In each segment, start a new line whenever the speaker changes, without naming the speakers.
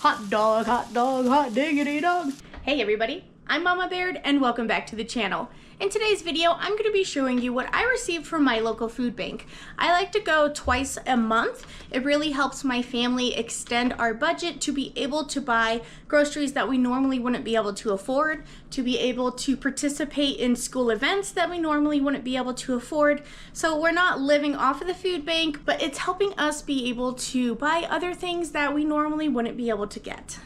Hot dog, hot diggity dog. Hey everybody, I'm Mama Baird and welcome back to the channel. In today's video, I'm going to be showing you what I received from my local food bank. I like to go twice a month. It really helps my family extend our budget to be able to buy groceries that we normally wouldn't be able to afford, to be able to participate in school events that we normally wouldn't be able to afford. So we're not living off of the food bank, but it's helping us be able to buy other things that we normally wouldn't be able to get.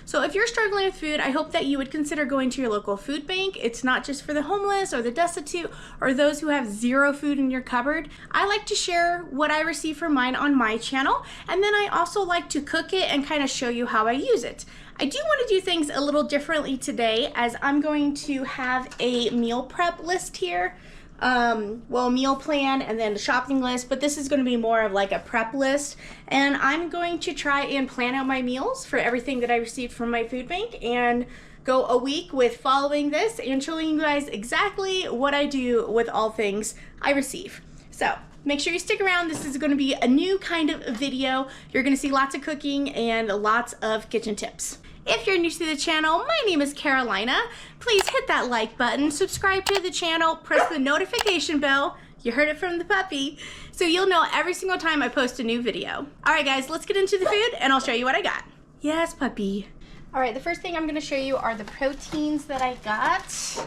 So if you're struggling with food, I hope that you would consider going to your local food bank. It's not just for the homeless or the destitute or those who have zero food in your cupboard. I like to share what I receive from mine on my channel, and then I also like to cook it and kind of show you how I use it. I do want to do things a little differently today, as I'm going to have a meal prep list here. Meal plan and then the shopping list, but this is going to be more of like a prep list, and I'm going to try and plan out my meals for everything that I received from my food bank and go a week with following this and showing you guys exactly what I do with all things I receive. So make sure you stick around. This is going to be a new kind of video. You're going to see lots of cooking and lots of kitchen tips. If you're new to the channel, my name is Carolina. Please hit that like button, subscribe to the channel, press the notification bell. You heard it from the puppy, so you'll know every single time I post a new video. All right, guys, let's get into the food and I'll show you what I got. Yes, puppy. All right, the first thing I'm gonna show you are the proteins that I got.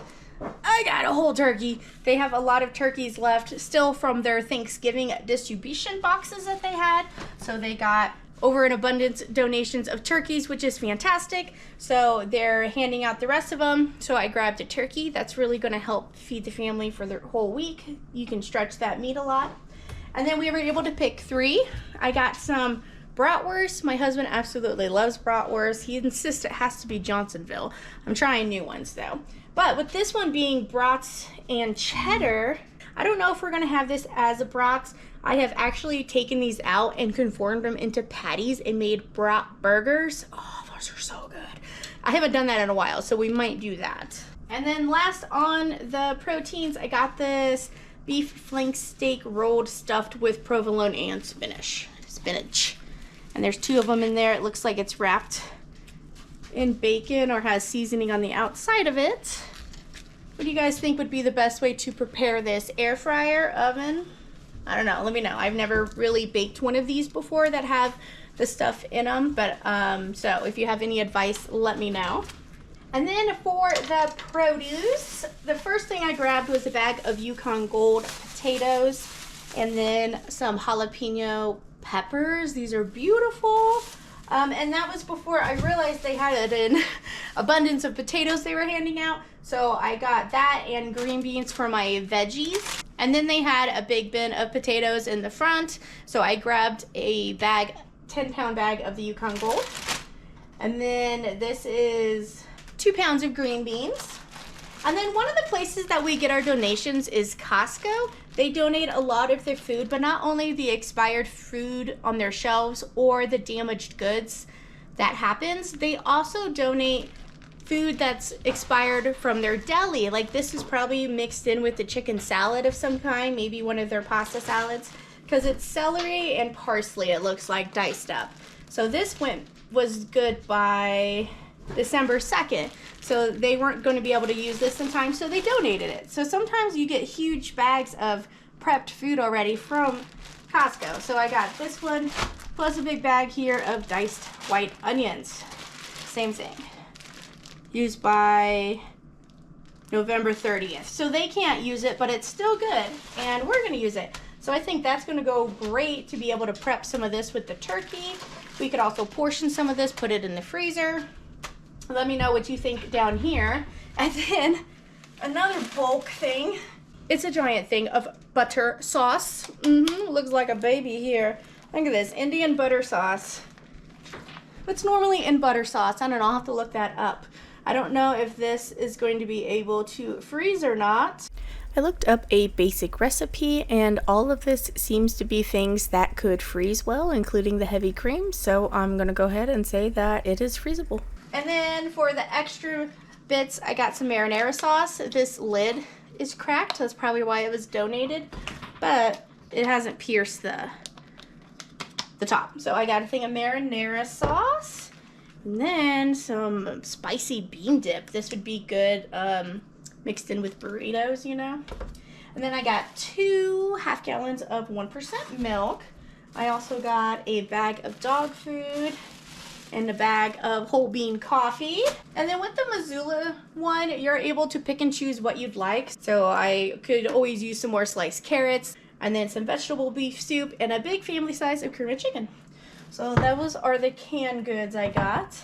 I got a whole turkey. They have a lot of turkeys left still from their Thanksgiving distribution boxes that they had. So they got over an abundance donations of turkeys, which is fantastic. So they're handing out the rest of them. So I grabbed a turkey. That's really gonna help feed the family for the whole week. You can stretch that meat a lot. And then we were able to pick 3. I got some bratwurst. My husband absolutely loves bratwurst. He insists it has to be Johnsonville. I'm trying new ones though. But with this one being brats and cheddar, I don't know if we're gonna have this as a brats. I have actually taken these out and conformed them into patties and made brat burgers. Oh, those are so good. I haven't done that in a while, so we might do that. And then last on the proteins, I got this beef flank steak rolled stuffed with provolone and spinach. And there's 2 of them in there. It looks like it's wrapped in bacon or has seasoning on the outside of it. What do you guys think would be the best way to prepare this? Air fryer, oven? I don't know, let me know. I've never really baked one of these before that have the stuff in them, but so if you have any advice, let me know. And then for the produce, the first thing I grabbed was a bag of Yukon Gold potatoes and then some jalapeno peppers. These are beautiful. And that was before I realized they had an abundance of potatoes they were handing out. So I got that and green beans for my veggies. And then they had a big bin of potatoes in the front. So I grabbed a bag, 10-pound bag of the Yukon Gold. And then this is 2 pounds of green beans. And then one of the places that we get our donations is Costco. They donate a lot of their food, but not only the expired food on their shelves or the damaged goods that happens, they also donate food that's expired from their deli. Like this is probably mixed in with the chicken salad of some kind, maybe one of their pasta salads, because it's celery and parsley, it looks like, diced up. So this was good by December 2nd. So they weren't going to be able to use this in time, so they donated it. So sometimes you get huge bags of prepped food already from Costco. So I got this one, plus a big bag here of diced white onions. Same thing. Used by November 30th. So they can't use it, but it's still good, and we're going to use it. So I think that's going to go great to be able to prep some of this with the turkey. We could also portion some of this, put it in the freezer. Let me know what you think down here. And then another bulk thing. It's a giant thing of butter sauce. Looks like a baby here. Look at this, Indian butter sauce. What's normally in butter sauce? I don't know, I'll have to look that up. I don't know if this is going to be able to freeze or not. I looked up a basic recipe, and all of this seems to be things that could freeze well, including the heavy cream, so I'm gonna go ahead and say that it is freezable. And then for the extra bits, I got some marinara sauce. This lid is cracked, that's probably why it was donated, but it hasn't pierced the top. So I got a thing of marinara sauce. And then some spicy bean dip. This would be good mixed in with burritos, you know. And then I got 2 half gallons of 1% milk. I also got a bag of dog food and a bag of whole bean coffee. And then with the Missoula one, you're able to pick and choose what you'd like. So I could always use some more sliced carrots, and then some vegetable beef soup, and a big family size of cream chicken. So those are the canned goods I got.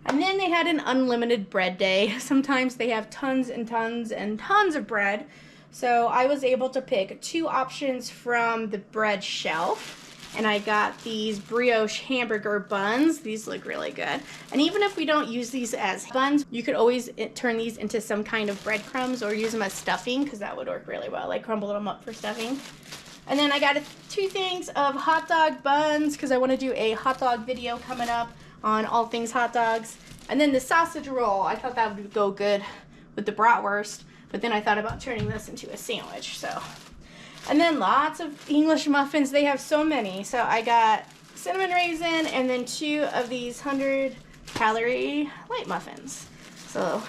And then they had an unlimited bread day. Sometimes they have tons and tons and tons of bread. So I was able to pick 2 options from the bread shelf. And I got these brioche hamburger buns. These look really good. And even if we don't use these as buns, you could always turn these into some kind of breadcrumbs or use them as stuffing, because that would work really well. Like crumble them up for stuffing. And then I got 2 things of hot dog buns, because I want to do a hot dog video coming up on all things hot dogs. And then the sausage roll. I thought that would go good with the bratwurst, but then I thought about turning this into a sandwich, so. And then lots of English muffins. They have so many. So I got cinnamon raisin and then 2 of these 100-calorie light muffins. So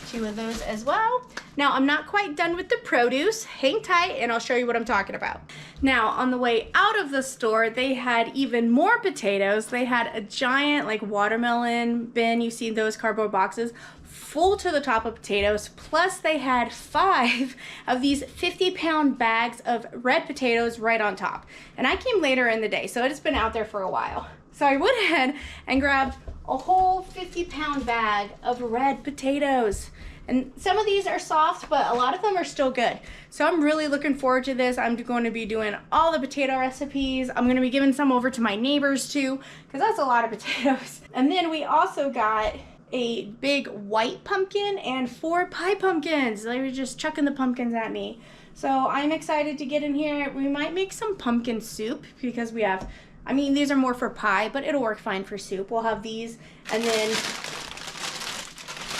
2 of those as well. Now I'm not quite done with the produce. Hang tight and I'll show you what I'm talking about. Now on the way out of the store, they had even more potatoes. They had a giant like watermelon bin. You've seen those cardboard boxes full to the top of potatoes, plus they had 5 of these 50-pound bags of red potatoes right on top. And I came later in the day, so it's been out there for a while. So I went ahead and grabbed a whole 50-pound bag of red potatoes. And some of these are soft, but a lot of them are still good. So I'm really looking forward to this. I'm going to be doing all the potato recipes. I'm going to be giving some over to my neighbors too, because that's a lot of potatoes. And then we also got a big white pumpkin and 4 pie pumpkins. They were just chucking the pumpkins at me. So I'm excited to get in here. We might make some pumpkin soup because we have, I mean, these are more for pie, but it'll work fine for soup. We'll have these and then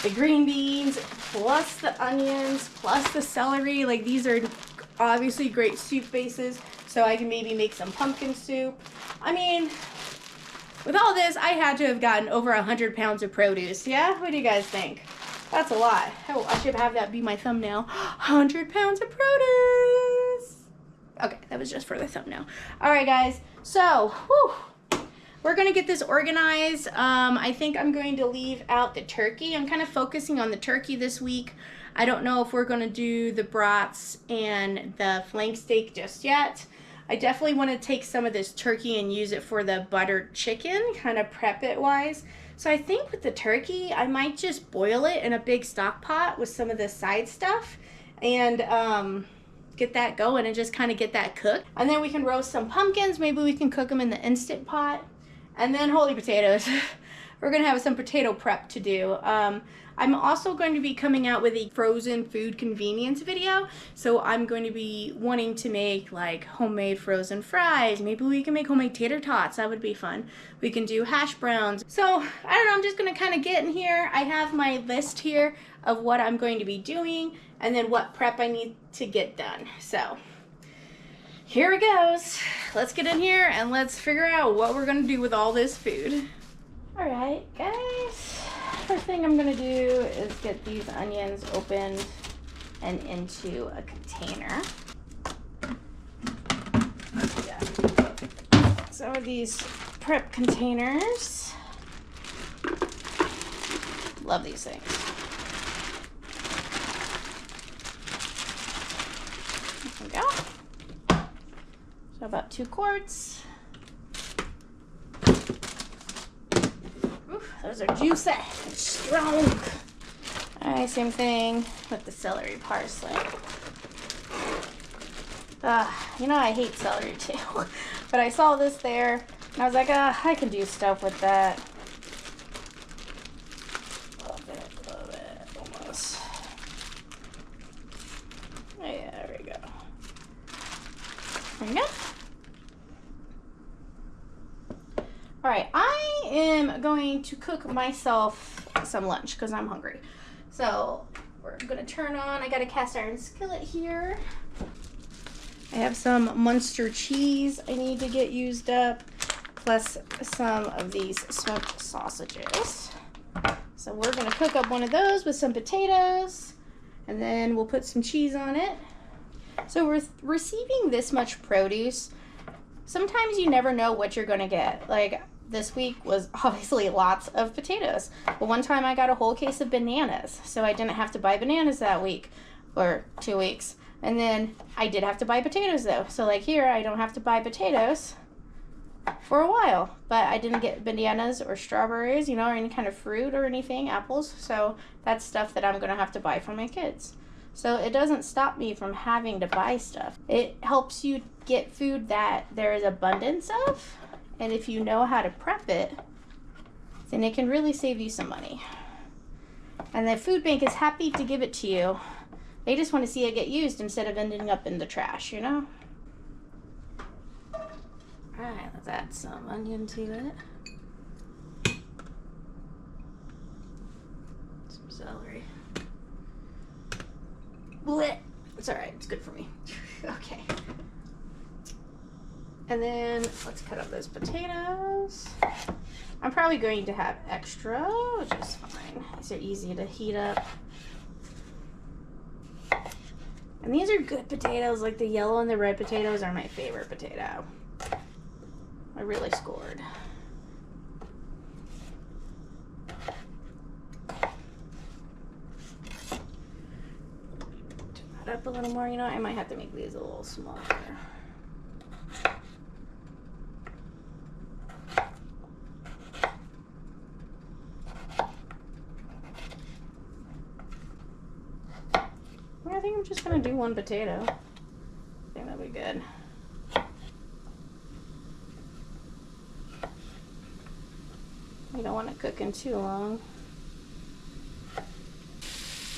the green beans plus the onions plus the celery. Like these are obviously great soup bases. So I can maybe make some pumpkin soup. I mean, with all this, I had to have gotten over 100 pounds of produce. Yeah? What do you guys think? That's a lot. Oh, I should have that be my thumbnail. 100 pounds of produce. Okay, that was just for the thumbnail. All right, guys. So, we're going to get this organized. I think I'm going to leave out the turkey. I'm kind of focusing on the turkey this week. I don't know if we're going to do the brats and the flank steak just yet. I definitely want to take some of this turkey and use it for the buttered chicken, kind of prep it wise. So I think with the turkey, I might just boil it in a big stock pot with some of the side stuff and get that going and just kind of get that cooked. And then we can roast some pumpkins. Maybe we can cook them in the Instant Pot. And then holy potatoes. We're going to have some potato prep to do. I'm also going to be coming out with a frozen food convenience video. So I'm going to be wanting to make like homemade frozen fries. Maybe we can make homemade tater tots. That would be fun. We can do hash browns. So I don't know, I'm just going to kind of get in here. I have my list here of what I'm going to be doing and then what prep I need to get done. So here it goes. Let's get in here and let's figure out what we're going to do with all this food. All right, guys. First thing I'm gonna do is get these onions opened and into a container. Yeah. Some of these prep containers. Love these things. There we go. So about 2 quarts. Those are juicy and strong. Alright, same thing with the celery parsley. You know I hate celery too. But I saw this there and I was like, I can do stuff with that. Love it, almost. Oh, yeah, there we go. There we go. All right, I am going to cook myself some lunch because I'm hungry. So we're gonna turn on, I got a cast iron skillet here. I have some Munster cheese I need to get used up. plus some of these smoked sausages. So we're gonna cook up one of those with some potatoes, and then we'll put some cheese on it. So we're receiving this much produce. Sometimes you never know what you're gonna get. Like this week was obviously lots of potatoes. But one time I got a whole case of bananas, so I didn't have to buy bananas that week or 2 weeks. And then I did have to buy potatoes though. So like here, I don't have to buy potatoes for a while, but I didn't get bananas or strawberries, you know, or any kind of fruit or anything, apples. So that's stuff that I'm gonna have to buy for my kids. So it doesn't stop me from having to buy stuff. It helps you get food that there is abundance of, and if you know how to prep it, then it can really save you some money. And the food bank is happy to give it to you. They just want to see it get used instead of ending up in the trash, you know? Alright, let's add some onion to it. Some celery. Blech. It's alright, it's good for me. Okay. And then let's cut up those potatoes. I'm probably going to have extra, which is fine. These are easy to heat up. And these are good potatoes, like the yellow and the red potatoes are my favorite potato. I really scored. Turn that up a little more, you know, I might have to make these a little smaller. I think I'm just gonna do one potato. I think that'll be good. You don't want it cooking too long.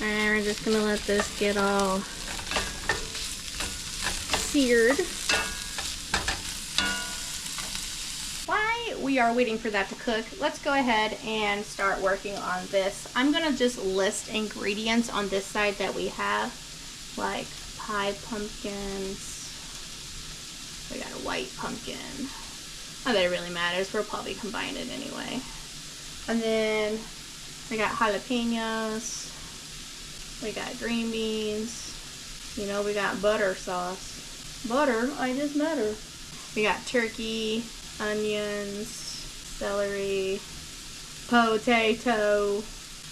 Alright, we're just gonna let this get all seared. While we are waiting for that to cook, let's go ahead and start working on this. I'm gonna just list ingredients on this side that we have, like pie pumpkins. We got a white pumpkin. Not that it really matters, we'll probably combine it anyway. And then we got jalapenos. We got green beans. You know, we got butter sauce. Butter, I just met her. We got turkey, onions, celery, potato,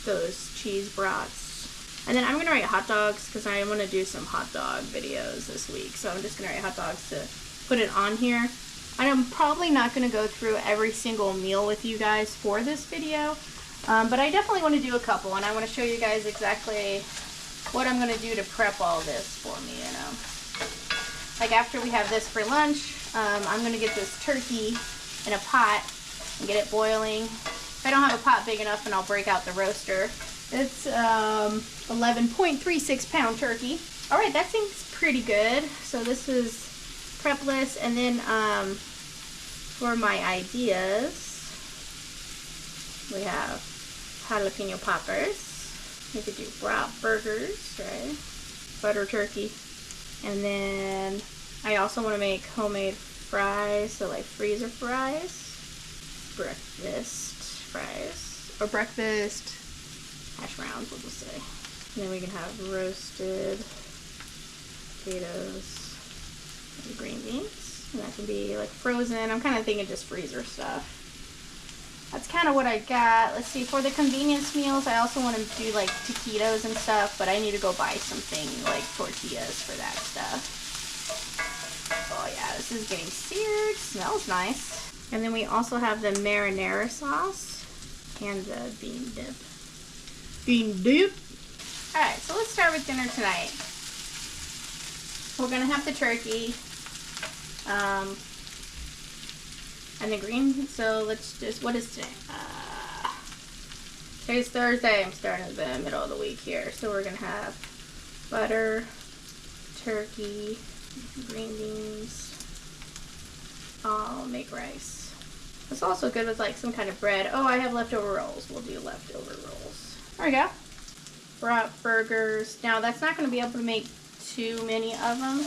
those cheese brats. And then I'm gonna write hot dogs because I want to do some hot dog videos this week. So I'm just gonna write hot dogs to put it on here. I'm probably not gonna go through every single meal with you guys for this video. But I definitely want to do a couple, and I want to show you guys exactly what I'm going to do to prep all this for me, you know. Like after we have this for lunch, I'm going to get this turkey in a pot and get it boiling. If I don't have a pot big enough, then I'll break out the roaster. It's 11.36 pound turkey. All right, that seems pretty good. So this is prep list, and then for my ideas, we have jalapeno poppers. We could do brat burgers, right? Butter turkey. And then I also want to make homemade fries, so like freezer fries. Breakfast fries. Or breakfast hash browns, we'll just say. And then we can have roasted potatoes and green beans. And that can be like frozen. I'm kind of thinking just freezer stuff. That's kind of what I got. Let's see, for the convenience meals, I also want to do like taquitos and stuff, but I need to go buy something like tortillas for that stuff. Oh yeah, this is getting seared. Smells nice. And then we also have the marinara sauce and the bean dip. Bean dip? Alright, so let's start with dinner tonight. We're going to have the turkey. And the green, so let's just, what is today? Today's Thursday, I'm starting in the middle of the week here. So we're gonna have butter, turkey, green beans. I'll make rice. It's also good with like some kind of bread. Oh, I have leftover rolls. We'll do leftover rolls. There we go. Brat burgers. Now that's not gonna be able to make too many of them.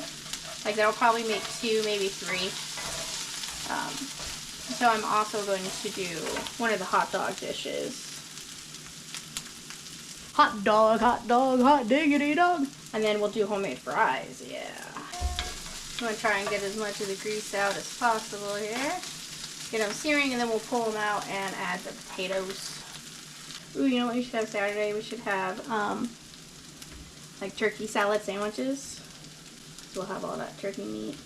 Like that'll probably make 2, maybe 3. So I'm also going to do one of the hot dog dishes. Hot dog, hot diggity dog. And then we'll do homemade fries, yeah. I'm gonna try and get as much of the grease out as possible here. Get them searing, and then we'll pull them out and add the potatoes. Ooh, you know what we should have Saturday? We should have like turkey salad sandwiches. So we'll have all that turkey meat.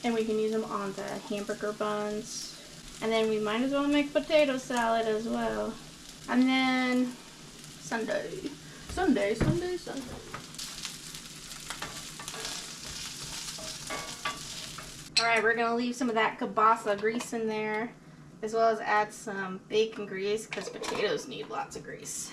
And we can use them on the hamburger buns. And then we might as well make potato salad as well. And then Sunday. Alright, we're going to leave some of that kielbasa grease in there, as well as add some bacon grease, because potatoes need lots of grease.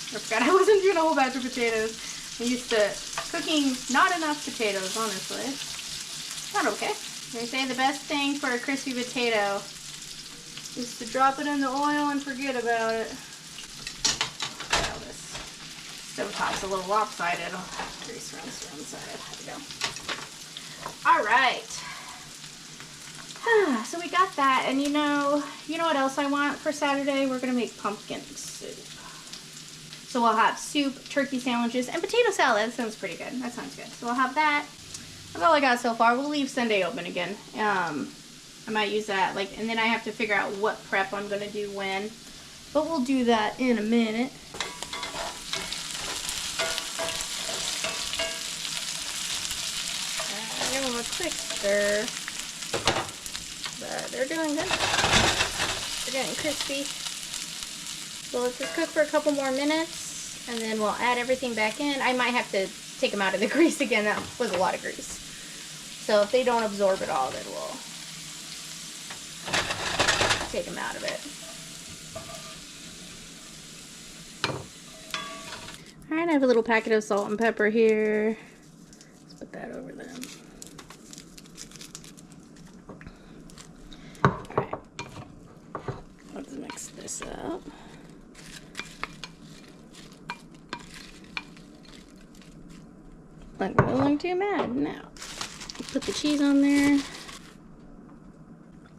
I forgot I wasn't doing a whole batch of potatoes. I'm used to cooking not enough potatoes, honestly. Not okay. They say the best thing for a crispy potato is to drop it in the oil and forget about it. Now this stovetop's a little lopsided. Grease runs to one side. There we go. Alright. So we got that, and you know what else I want for Saturday? We're going to make pumpkin soup. So we'll have soup, turkey sandwiches, and potato salad. That sounds pretty good. That sounds good. So we'll have that. That's all I got so far. We'll leave Sunday open again. I might use that, and then I have to figure out what prep I'm going to do when. But we'll do that in a minute. Give them a quick stir. But they're doing good. They're getting crispy. So let's just cook for a couple more minutes, and then we'll add everything back in. I might have to take them out of the grease again. That was a lot of grease. So if they don't absorb it all, then we'll take them out of it. Alright, I have a little packet of salt and pepper here. Let's put that over them. Alright. Let's mix this up. I'm not going too mad now. Put the cheese on there.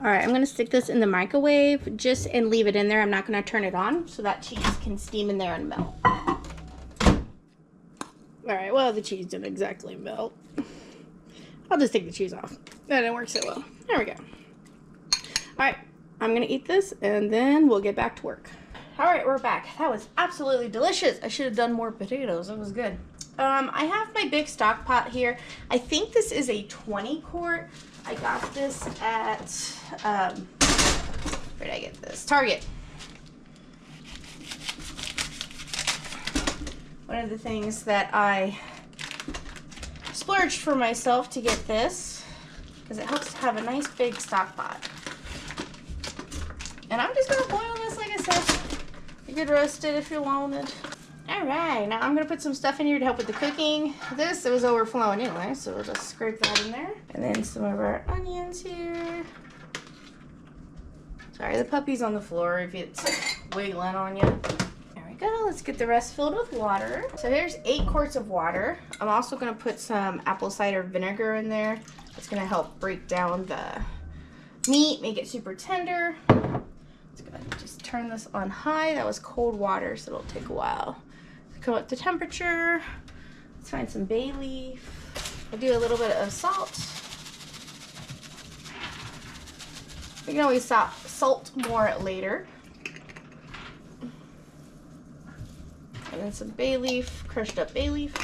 Alright, I'm going to stick this in the microwave and leave it in there. I'm not going to turn it on so that cheese can steam in there and melt. Alright, well, the cheese didn't exactly melt. I'll just take the cheese off. That didn't work so well. There we go. Alright, I'm going to eat this and then we'll get back to work. Alright, we're back. That was absolutely delicious. I should have done more potatoes. That was good. I have my big stock pot here. I think this is a 20 quart. I got this at, where did I get this? Target. One of the things that I splurged for myself to get this, because it helps to have a nice big stock pot. And I'm just going to boil this, like I said. You could roast it if you wanted. Alright, now I'm going to put some stuff in here to help with the cooking. It was overflowing anyway, so we'll just scrape that in there. And then some of our onions here. Sorry, the puppy's on the floor if it's wiggling on you. There we go. Let's get the rest filled with water. So here's 8 quarts of water. I'm also going to put some apple cider vinegar in there. It's going to help break down the meat, make it super tender. Let's go ahead and just turn this on high. That was cold water, so it'll take a while. Come up to temperature. Let's find some bay leaf. I'll do a little bit of salt. We can always salt more later. And then some bay leaf, crushed up bay leaf.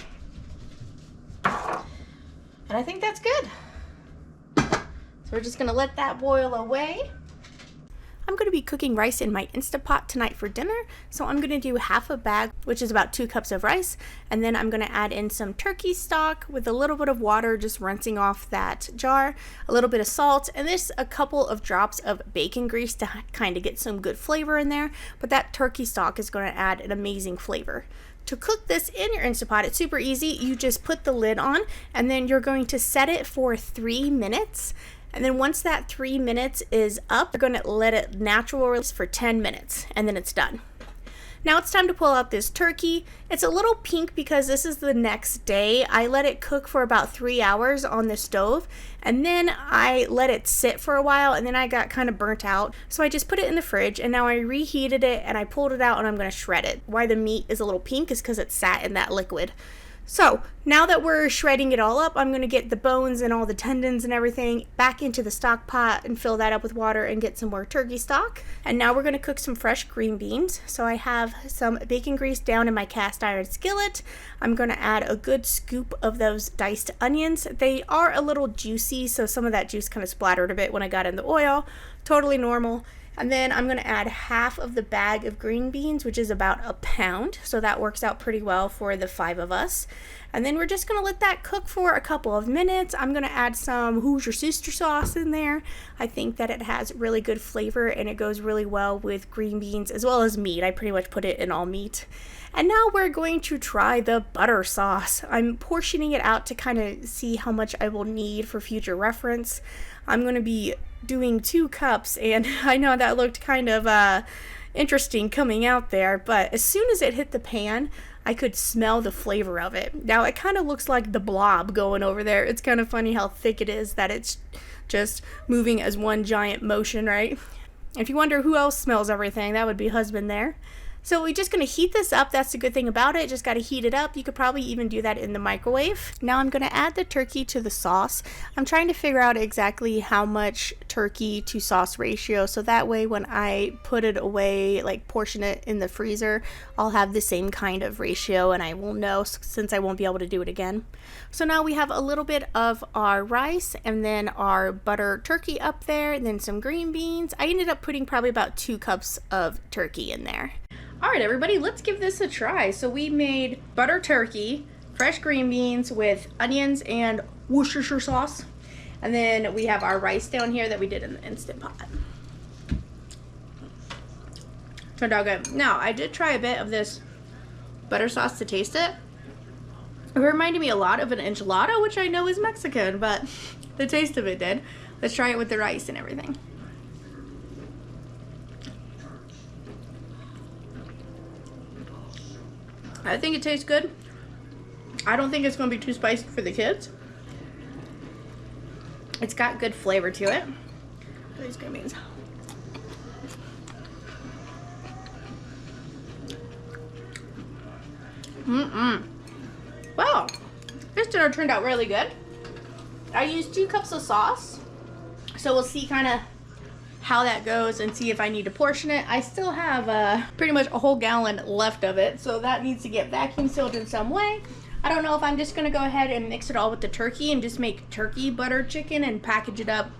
And I think that's good. So we're just gonna let that boil away. I'm going to be cooking rice in my Instapot tonight for dinner, so I'm going to do half a bag, which is about 2 cups of rice, and then I'm going to add in some turkey stock with a little bit of water, just rinsing off that jar, a little bit of salt, and there's a couple of drops of bacon grease to kind of get some good flavor in there, but that turkey stock is going to add an amazing flavor. To cook this in your Instant Pot, it's super easy. You just put the lid on and then you're going to set it for 3 minutes. And then once that 3 minutes is up, you're going to let it natural release for 10 minutes and then it's done. Now it's time to pull out this turkey. It's a little pink because this is the next day. I let it cook for about 3 hours on the stove and then I let it sit for a while and then I got kind of burnt out. So I just put it in the fridge and now I reheated it and I pulled it out and I'm going to shred it. Why the meat is a little pink is because it sat in that liquid. So now that we're shredding it all up, I'm going to get the bones and all the tendons and everything back into the stock pot and fill that up with water and get some more turkey stock. And now we're going to cook some fresh green beans. So I have some bacon grease down in my cast iron skillet. I'm going to add a good scoop of those diced onions. They are a little juicy, so some of that juice kind of splattered a bit when I got in the oil. Totally normal. And then I'm going to add half of the bag of green beans, which is about a pound. So that works out pretty well for the 5 of us. And then we're just going to let that cook for a couple of minutes. I'm going to add some Who's Your Sister sauce in there. I think that it has really good flavor and it goes really well with green beans as well as meat. I pretty much put it in all meat. And now we're going to try the butter sauce. I'm portioning it out to kind of see how much I will need for future reference. I'm going to be doing 2 cups and I know that looked kind of interesting coming out there, but as soon as it hit the pan, I could smell the flavor of it. Now it kind of looks like the blob going over there. It's kind of funny how thick it is that it's just moving as one giant motion, right? If you wonder who else smells everything, that would be husband there. So we're just going to heat this up. That's the good thing about it. Just got to heat it up. You could probably even do that in the microwave. Now I'm going to add the turkey to the sauce. I'm trying to figure out exactly how much turkey to sauce ratio. So that way when I put it away, like portion it in the freezer, I'll have the same kind of ratio and I will know since I won't be able to do it again. So now we have a little bit of our rice and then our butter turkey up there and then some green beans. I ended up putting probably about 2 cups of turkey in there. All right, everybody, let's give this a try. So we made butter turkey, fresh green beans with onions and Worcestershire sauce. And then we have our rice down here that we did in the Instant Pot. Turned out good. Now, I did try a bit of this butter sauce to taste it. It reminded me a lot of an enchilada, which I know is Mexican, but the taste of it did. Let's try it with the rice and everything. I think it tastes good. I don't think it's going to be too spicy for the kids. It's got good flavor to it. These green beans. Wow, this dinner turned out really good. I used 2 cups of sauce, so we'll see kind of how that goes and see if I need to portion it. I still have pretty much a whole gallon left of it, so that needs to get vacuum sealed in some way. I don't know if I'm just gonna go ahead and mix it all with the turkey and just make turkey butter chicken and package it up,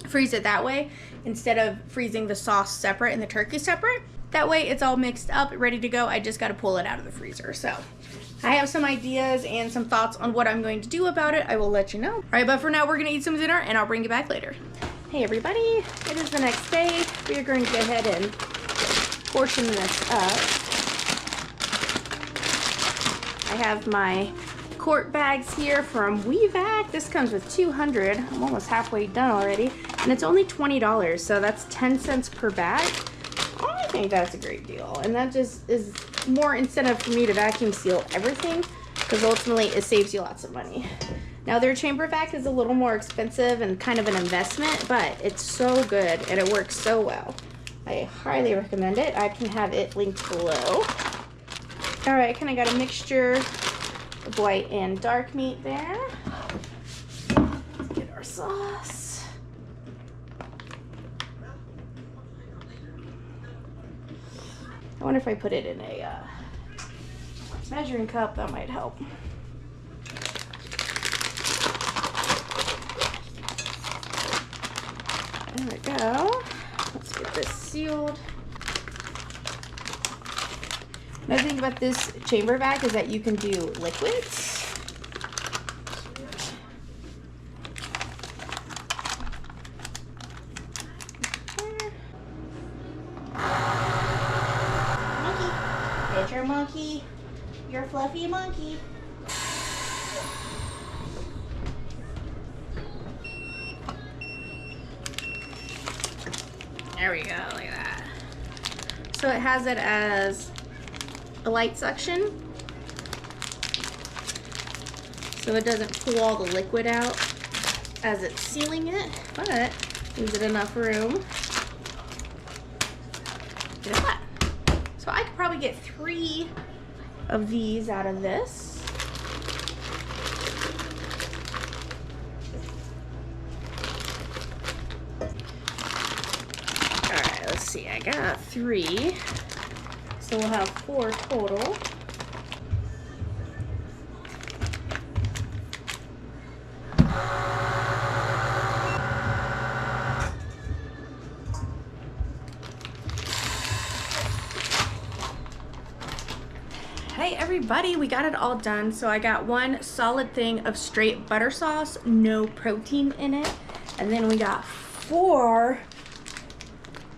freeze it that way, instead of freezing the sauce separate and the turkey separate. That way it's all mixed up, ready to go. I just gotta pull it out of the freezer. So I have some ideas and some thoughts on what I'm going to do about it. I will let you know. All right, but for now we're gonna eat some dinner and I'll bring you back later. Hey everybody, it is the next day. We are going to go ahead and portion this up. I have my quart bags here from Weevac. This comes with 200. I'm almost halfway done already. And it's only $20, so that's 10 cents per bag. I think that's a great deal. And that just is more incentive for me to vacuum seal everything, because ultimately it saves you lots of money. Now their chamber vac is a little more expensive and kind of an investment, but it's so good and it works so well. I highly recommend it. I can have it linked below. All right, kind of got a mixture of white and dark meat there. Let's get our sauce. I wonder if I put it in a measuring cup, that might help. There we go. Let's get this sealed. Another thing about this chamber vac is that you can do liquids. Monkey. Get your monkey. You're a fluffy monkey. There we go, like that. So it has it as a light suction, so it doesn't pull all the liquid out as it's sealing it, but gives it enough room. Look at that. So I could probably get 3 of these out of this. Alright, let's see, I got 3. So we'll have 4 total. Hey everybody, we got it all done. So I got 1 solid thing of straight butter sauce, no protein in it. And then we got 4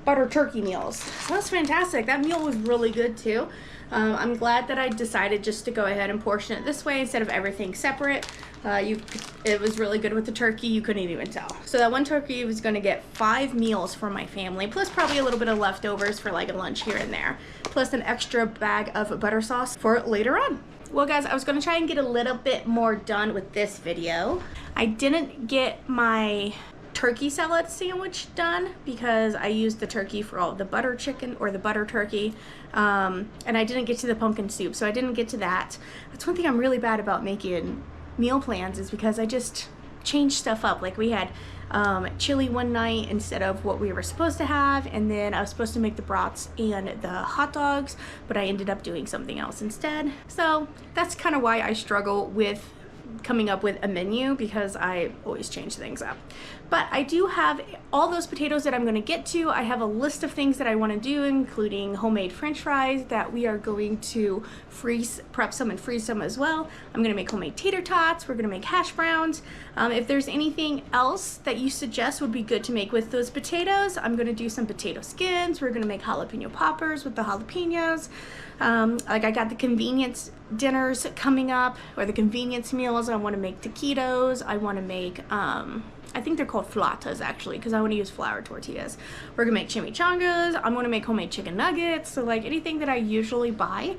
butter turkey meals. So that's fantastic. That meal was really good too. I'm glad that I decided just to go ahead and portion it this way instead of everything separate. It was really good with the turkey, you couldn't even tell. So that 1 turkey was gonna get 5 meals for my family, plus probably a little bit of leftovers for like a lunch here and there, plus an extra bag of butter sauce for later on. Well guys, I was gonna try and get a little bit more done with this video. I didn't get my turkey salad sandwich done because I used the turkey for all the butter chicken or the butter turkey, and I didn't get to the pumpkin soup, so I didn't get to that. That's one thing I'm really bad about making meal plans, is because I just change stuff up. Like we had chili one night instead of what we were supposed to have, and then I was supposed to make the brats and the hot dogs, but I ended up doing something else instead. So that's kind of why I struggle with coming up with a menu, because I always change things up. But I do have all those potatoes that I'm going to get to. I have a list of things that I want to do, including homemade french fries that we are going to prep some and freeze some as well. I'm going to make homemade tater tots. We're going to make hash browns. If there's anything else that you suggest would be good to make with those potatoes, I'm going to do some potato skins. We're going to make jalapeno poppers with the jalapenos. Like I got the convenience dinners coming up, or the convenience meals. I want to make taquitos. I want to make I think they're called flautas actually, because I want to use flour tortillas. We're gonna make chimichangas. I'm gonna make homemade chicken nuggets. So like anything that I usually buy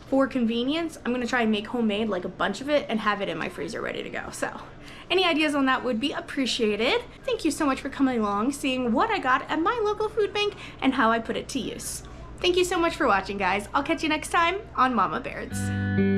for convenience, I'm gonna try and make homemade, like a bunch of it, and have it in my freezer ready to go. So any ideas on that would be appreciated. Thank you so much for coming along, seeing what I got at my local food bank and how I put it to use. Thank you so much for watching, guys. I'll catch you next time on Mama Baird's.